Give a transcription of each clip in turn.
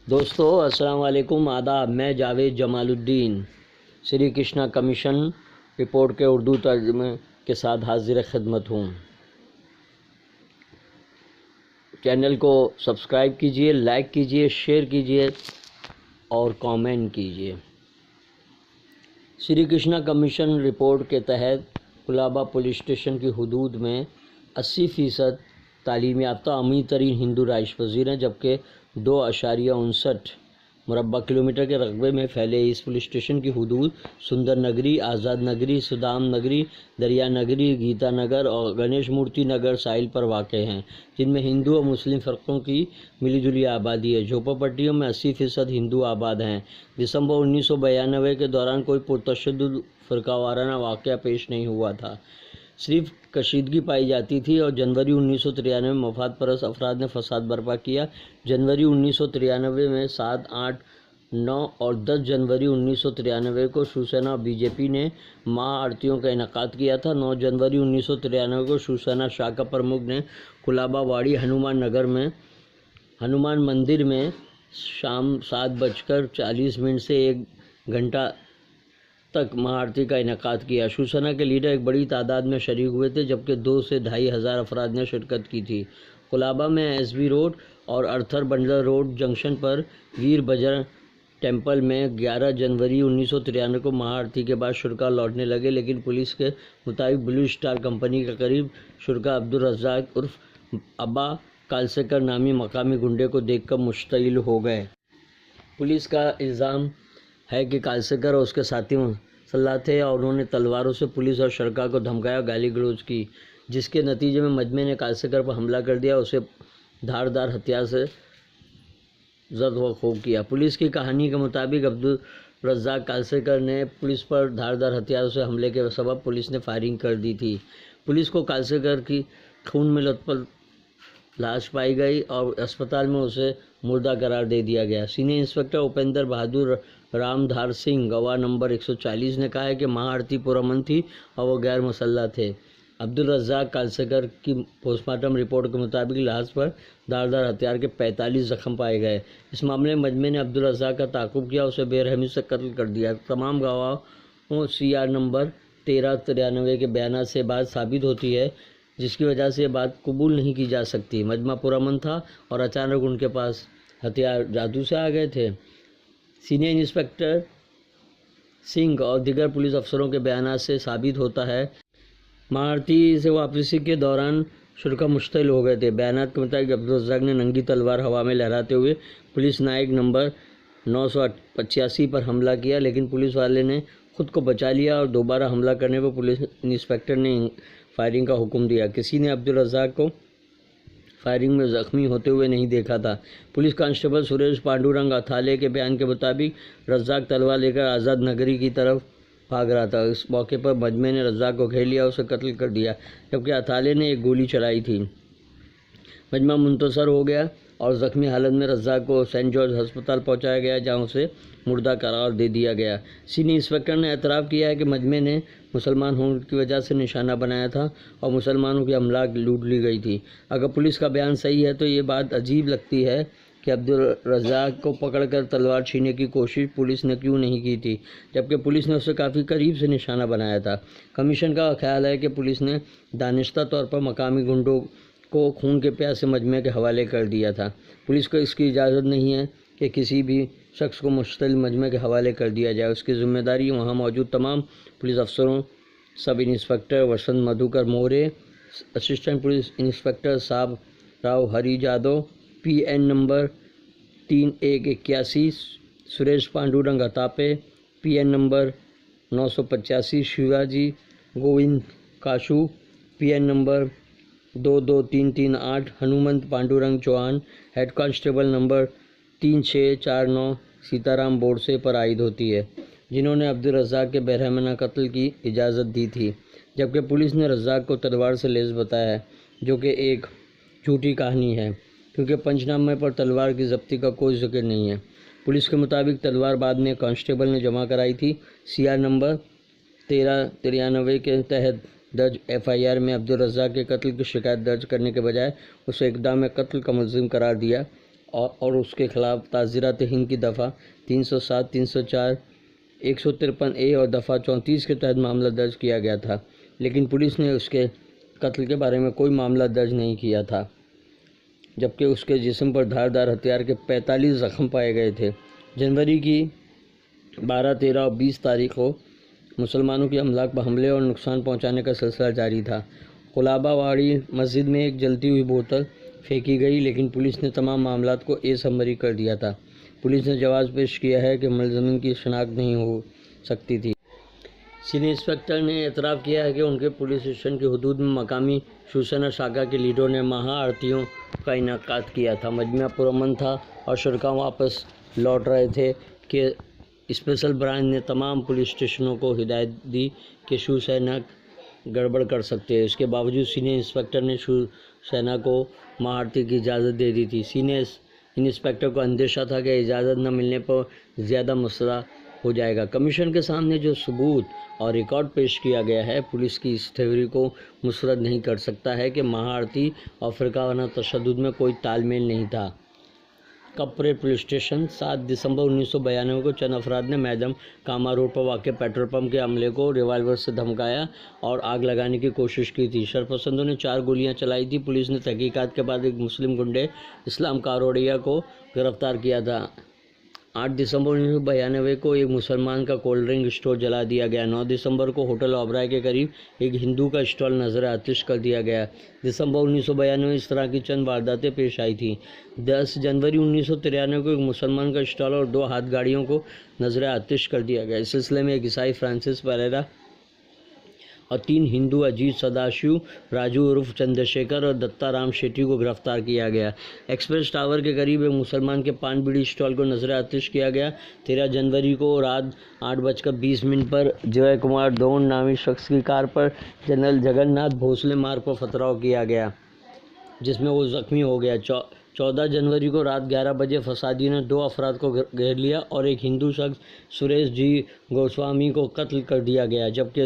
دوستو السلام علیکم، آداب۔ میں جاوید جمال الدین سری کرشنا کمیشن رپورٹ کے اردو ترجمے کے ساتھ حاضر خدمت ہوں۔ چینل کو سبسکرائب کیجئے، لائک کیجئے، شیئر کیجئے اور کامنٹ کیجئے۔ سری کرشنا کمیشن رپورٹ کے تحت کولابا پولیس اسٹیشن کی حدود میں 80% تعلیم یافتہ امیر ترین ہندو رہائش پذیر ہیں، جبکہ 2.59 مربع کلومیٹر کے رقبے میں پھیلے اس پولیس اسٹیشن کی حدود سندر نگری، آزاد نگری، سدام نگری، دریا نگری، گیتا نگر اور گنیش مورتی نگر ساحل پر واقع ہیں، جن میں ہندو اور مسلم فرقوں کی ملی جلی آبادی ہے۔ جھوپڑپٹیوں میں 80% ہندو آباد ہیں۔ دسمبر 1992 کے دوران کوئی پرتشدد فرقہ وارانہ واقعہ پیش نہیں ہوا تھا، صرف کشیدگی پائی جاتی تھی، اور جنوری 1993 میں مفاد پرست افراد نے فساد برپا کیا۔ جنوری 1993 میں 7، 8، 9 اور 10 جنوری 1993 کو شیوسینا اور بی جے پی نے مہا آرتیوں کا انعقاد کیا تھا۔ 9 جنوری 1993 کو شیوسینا شاخا پرمکھ نے کولابا واڑی ہنومان نگر میں ہنومان مندر میں شام 7:40 سے 1 گھنٹہ تک مہا آرتی کا انعقاد کیا۔ شیوسینا کے لیڈر ایک بڑی تعداد میں شریک ہوئے تھے، جبکہ 2 سے 2.5 ہزار افراد نے شرکت کی تھی۔ کولابا میں ایس بی روڈ اور ارتھر بنڈل روڈ جنکشن پر ویر بجرنگ ٹیمپل میں 11 جنوری 1993 کو مہا آرتی کے بعد شرکاء لوٹنے لگے، لیکن پولیس کے مطابق بلو اسٹار کمپنی کے قریب شرکاء عبدالرزاق عرف ابا کالسیکر نامی مقامی گنڈے کو دیکھ کر مشتعل ہو گئے۔ پولیس کا الزام ہے کہ کالسیکر اور اس کے ساتھی مسلح تھے اور انہوں نے تلواروں سے پولیس اور شرکاء کو دھمکایا اور گالی گلوچ کی، جس کے نتیجے میں مجمع نے کالسیکر پر حملہ کر دیا اور اسے دھاردار ہتھیار سے زد و خوب کیا۔ پولیس کی کہانی کے مطابق عبدالرزاق کالسیکر نے پولیس پر دھاردار ہتھیاروں سے حملے کے سبب پولیس نے فائرنگ کر دی تھی۔ پولیس کو کالسیکر کی خون میں لت پت لاش پائی گئی اور اسپتال میں اسے مردہ قرار دے دیا گیا۔ سینئر انسپکٹر اپیندر بہادر رام دھار سنگھ گواہ نمبر 140 نے کہا ہے کہ مہا آرتی پرامن تھی اور وہ غیر مسلح تھے۔ عبدالرزاق کالسیکر کی پوسٹ مارٹم رپورٹ کے مطابق لاش پر دھاردار ہتھیار کے 45 زخم پائے گئے۔ اس معاملے میں مجمع نے عبدالرزاق کا تعاقب کیا اور اسے بے رحمی سے قتل کر دیا۔ تمام گواہوں سی آر نمبر 1393 کے بیانات سے یہ بات ثابت ہوتی ہے، جس کی وجہ سے یہ بات قبول نہیں کی جا سکتی۔ مجمع پرامن تھا اور اچانک ان کے پاس ہتھیار جادو سے آ گئے تھے۔ سینئر انسپکٹر سنگھ اور دیگر پولیس افسروں کے بیانات سے ثابت ہوتا ہے مہا آرتی سے واپسی کے دوران شرکاء مشتعل ہو گئے تھے۔ بیانات کے مطابق عبدالرزاق نے ننگی تلوار ہوا میں لہراتے ہوئے پولیس نائک نمبر 985 پر حملہ کیا، لیکن پولیس والے نے خود کو بچا لیا اور دوبارہ حملہ کرنے پر پولیس انسپکٹر نے فائرنگ کا حکم دیا۔ کسی نے عبدالرزاق کو فائرنگ میں زخمی ہوتے ہوئے نہیں دیکھا تھا۔ پولیس کانسٹیبل سریش پانڈورنگ اتھالے کے بیان کے مطابق رزاق تلوار لے کر آزاد نگری کی طرف بھاگ رہا تھا۔ اس موقع پر مجمع نے رزاق کو گھیر لیا اور اسے قتل کر دیا، جبکہ اتھالے نے ایک گولی چلائی تھی۔ مجمع منتصر ہو گیا اور زخمی حالت میں رزاق کو سینٹ جارج ہسپتال پہنچایا گیا، جہاں اسے مردہ قرار دے دیا گیا۔ سینئر انسپکٹر نے اعتراف کیا ہے کہ مجمع نے مسلمان ہونے کی وجہ سے نشانہ بنایا تھا اور مسلمانوں کی املاک لوٹ لی گئی تھی۔ اگر پولیس کا بیان صحیح ہے تو یہ بات عجیب لگتی ہے کہ عبدالرزاق کو پکڑ کر تلوار چھیننے کی کوشش پولیس نے کیوں نہیں کی تھی، جبکہ پولیس نے اسے کافی قریب سے نشانہ بنایا تھا۔ کمیشن کا خیال ہے کہ پولیس نے دانستہ طور پر مقامی گنڈوں کو خون کے پیاسے مجمع کے حوالے کر دیا تھا۔ پولیس کو اس کی اجازت نہیں ہے کہ کسی بھی شخص کو مشتعل مجمع کے حوالے کر دیا جائے۔ اس کی ذمہ داری وہاں موجود تمام پولیس افسروں، sub inspector Vasant Madhukar More, assistant police inspector صاب Rao Hari Jadhav, P N number 3181 Suresh Pandurang Athape, P N number 985 Shivaji Govind Kashu, P N number 22338 Hanumant Pandurang Chauhan, head constable number 3649 Sitaram Borse پر عائد ہوتی ہے، جنہوں نے عبدالرزاق کے بےرحمانہ قتل کی اجازت دی تھی، جبکہ پولیس نے رزاق کو تلوار سے لیس بتایا ہے، جو کہ ایک جھوٹی کہانی ہے، کیونککہ پنچ نامے پر تلوار کی ضبطی کا کوئی ذکر نہیں ہے۔ پولیس کے مطابق تلوار بعد میں ایک کانسٹیبل نے جمع کرائی تھی۔ سی آر نمبر 1393 کے تحت درج ایف آئی آر میں عبدالرزاق کے قتل کی شکایت درج کرنے کے بجائے اسے اقدام قتل کا ملزم قرار دیا اور اس کے خلاف تعزیرات ہند کی دفعہ 307, 304, 153A اور دفعہ 34 کے تحت معاملہ درج کیا گیا تھا، لیکن پولیس نے اس کے قتل کے بارے میں کوئی معاملہ درج نہیں کیا تھا، جبکہ اس کے جسم پر دھاردار ہتھیار کے 45 زخم پائے گئے تھے۔ جنوری کی 12, 13 اور 20 تاریخ کو مسلمانوں کی املاک پر حملے اور نقصان پہنچانے کا سلسلہ جاری تھا۔ قلابہ واڑی مسجد میں ایک جلتی ہوئی بوتل پھینکی گئی، لیکن پولیس نے تمام معاملات کو سمری کر دیا تھا۔ پولیس نے جواز پیش کیا ہے کہ ملزمین کی شناخت نہیں ہو سکتی تھی۔ سینئر انسپکٹر نے اعتراف کیا ہے کہ ان کے پولیس اسٹیشن کی حدود میں مقامی شیوسینا شاخا کے لیڈروں نے مہا آرتیوں کا انعقاد کیا تھا۔ مجمع پرامن تھا اور شرکاء واپس لوٹ رہے تھے کہ اسپیشل برانچ نے تمام پولیس اسٹیشنوں کو ہدایت دی کہ شیوسینا گڑبڑ کر سکتے ہیں۔ اس کے باوجود سینئر انسپکٹر نے شیوسینا کو مہا آرتی کی اجازت دے دی تھی۔ سینئر انسپکٹر کو اندیشہ تھا کہ اجازت نہ ملنے پر زیادہ مسئلہ ہو جائے گا۔ کمیشن کے سامنے جو ثبوت اور ریکارڈ پیش کیا گیا ہے، پولیس کی اس تھیوری کو مسترد نہیں کر سکتا ہے کہ مہا آرتی اور فرقہ وارانہ تشدد میں کوئی تال میل نہیں تھا۔ کپریٹ پولیس اسٹیشن 7 دسمبر 1992 کو چند افراد نے میدم کاما روڈ پر واقع پیٹرول پمپ کے عملے کو ریوالور سے دھمکایا اور آگ لگانے کی کوشش کی تھی۔ شرپسندوں نے 4 گولیاں چلائی تھیں۔ پولیس نے تحقیقات کے بعد ایک مسلم گنڈے اسلام کاروڑیا کو گرفتار کیا تھا۔ 8 دسمبر 1992 کو ایک مسلمان کا کولڈ ڈرنک اسٹور جلا دیا گیا۔ 9 دسمبر کو ہوٹل اوبرائے کے قریب ایک ہندو کا اسٹال نظر آتش کر دیا گیا۔ دسمبر 1992 میں اس طرح کی چند وارداتیں پیش آئی تھیں۔ 10 جنوری 1993 کو ایک مسلمان کا اسٹال اور 2 ہاتھ گاڑیوں کو نظر آتش کر دیا گیا۔ اس سلسلے میں ایک عیسائی فرانسس پریرا اور 3 ہندو اجیت سداشیو راجو عرف چندر شیکھر اور دتا رام شیٹی کو گرفتار کیا گیا۔ ایکسپریس ٹاور کے قریب ایک مسلمان کے پان بیڑی اسٹال کو نظر آتش کیا گیا۔ 13 جنوری کو رات 8:20 پر جے کمار دون نامی شخص کی کار پر جنرل جگن ناتھ بھوسلے مارگ پر پتھراؤ کیا گیا، جس میں وہ زخمی ہو گیا۔ 14 جنوری کو رات 11 بجے فسادیوں نے 2 افراد کو گھیر لیا اور ایک ہندو شخص سریش جی گوسوامی کو قتل کر دیا گیا، جبکہ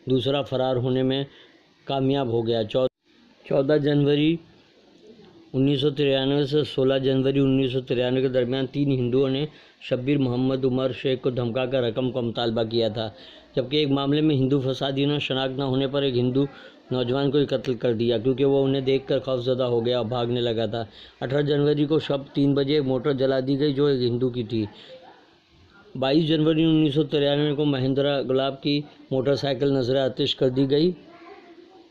دوسرا فرار ہونے میں کامیاب ہو گیا۔ 14 جنوری 1993 سے 16 جنوری 1993 کے درمیان 3 ہندوؤں نے شبیر محمد عمر شیخ کو دھمکا کر رقم کا مطالبہ کیا تھا، جبکہ ایک معاملے میں ہندو فسادیوں نے شناخت نہ ہونے پر ایک ہندو نوجوان کو قتل کر دیا، کیونکہ وہ انہیں دیکھ کر خوفزدہ ہو گیا اور بھاگنے لگا تھا۔ 18 جنوری کو شب 3 بجے ایک موٹر جلا دی گئی جو ایک ہندو کی تھی۔ 22 جنوری 1993 کو مہندرا گلاب کی موٹر سائیکل نظر آتش کر دی گئی۔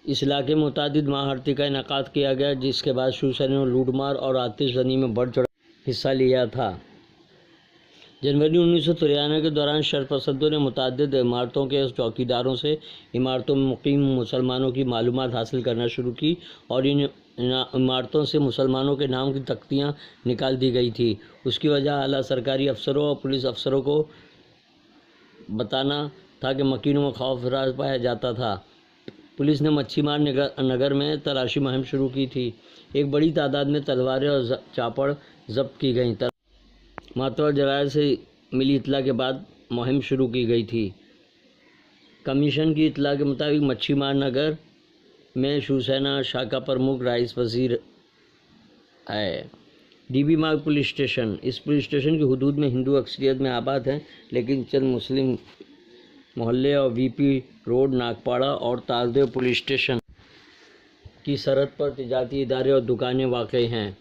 اس علاقے میں متعدد مہا آرتی کا انعقاد کیا گیا، جس کے بعد شیوسینا نے لوٹ مار اور آتش زنی میں بڑھ چڑھ حصہ لیا تھا۔ جنوری 1993 کے دوران شرپسندوں نے متعدد عمارتوں کے چوکیداروں سے عمارتوں میں مقیم مسلمانوں کی معلومات حاصل کرنا شروع کی اور ان عمارتوں سے مسلمانوں کے نام کی تختیاں نکال دی گئی تھیں۔ اس کی وجہ اعلیٰ سرکاری افسروں اور پولیس افسروں کو بتانا تھا کہ مکینوں میں خوف راز پایا جاتا تھا۔ پولیس نے مچھی مار نگر میں تلاشی مہم شروع کی تھی۔ ایک بڑی تعداد میں تلواریں اور چاپڑ ضبط کی گئیں۔ معتبر ذرائع سے ملی اطلاع کے بعد مہم شروع کی گئی تھی۔ کمیشن کی اطلاع کے مطابق مچھی مار نگر میں شیوسینا شاخا پرمکھ رائس وزیر ہے۔ ڈی بی مارگ پولیس اسٹیشن، اس پولیس اسٹیشن کی حدود میں ہندو اکثریت میں آباد ہیں، لیکن چند مسلم محلے اور وی پی روڈ، ناگپاڑا اور تالدیو پولیس اسٹیشن کی سرحد پر تجارتی ادارے اور دکانیں واقع ہیں۔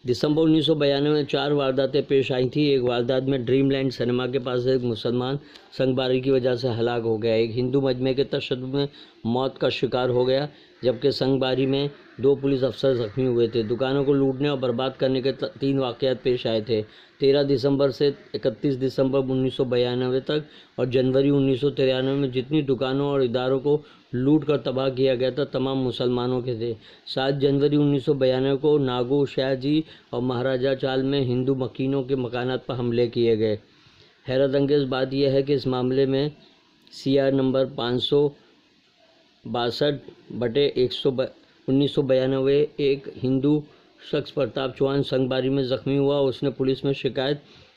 دسمبر 1992 میں 4 وارداتیں پیش آئی تھیں۔ ایک واردات میں ڈریم لینڈ سنیما کے پاس ایک مسلمان سنگ باری کی وجہ سے ہلاک ہو گیا۔ ایک ہندو مجمع کے تشدد میں موت کا شکار ہو گیا، جبکہ سنگ باری میں 2 پولیس افسر زخمی ہوئے تھے۔ دکانوں کو لوٹنے اور برباد کرنے کے 3 واقعات پیش آئے تھے۔ 13 دسمبر سے 31 دسمبر 1992 تک اور جنوری 1993 میں جتنی دکانوں اور اداروں کو لوٹ کر تباہ کیا گیا تھا، تمام مسلمانوں کے تھے۔ 7 جنوری 1992 کو ناگو شاہ جی اور مہاراجہ چال میں ہندو مکینوں کے مکانات پر حملے کیے گئے۔ حیرت انگیز بات یہ ہے کہ اس معاملے میں CR نمبر 562/1992 ایک ہندو شخص پرتاپ چوہان سنگ باری میں زخمی ہوا۔ اس نے پولیس میں شکایت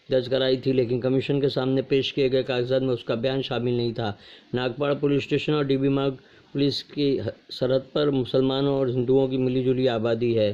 درج کرائی تھی، لیکن کمیشن کے سامنے پیش کیے گئے کاغذات میں اس کا بیان شامل نہیں تھا۔ ناگپاڑا پولیس اسٹیشن اور ڈی بی مارگ پولیس کی سرحد پر مسلمانوں اور ہندوؤں کی ملی جلی آبادی ہے۔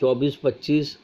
24, 25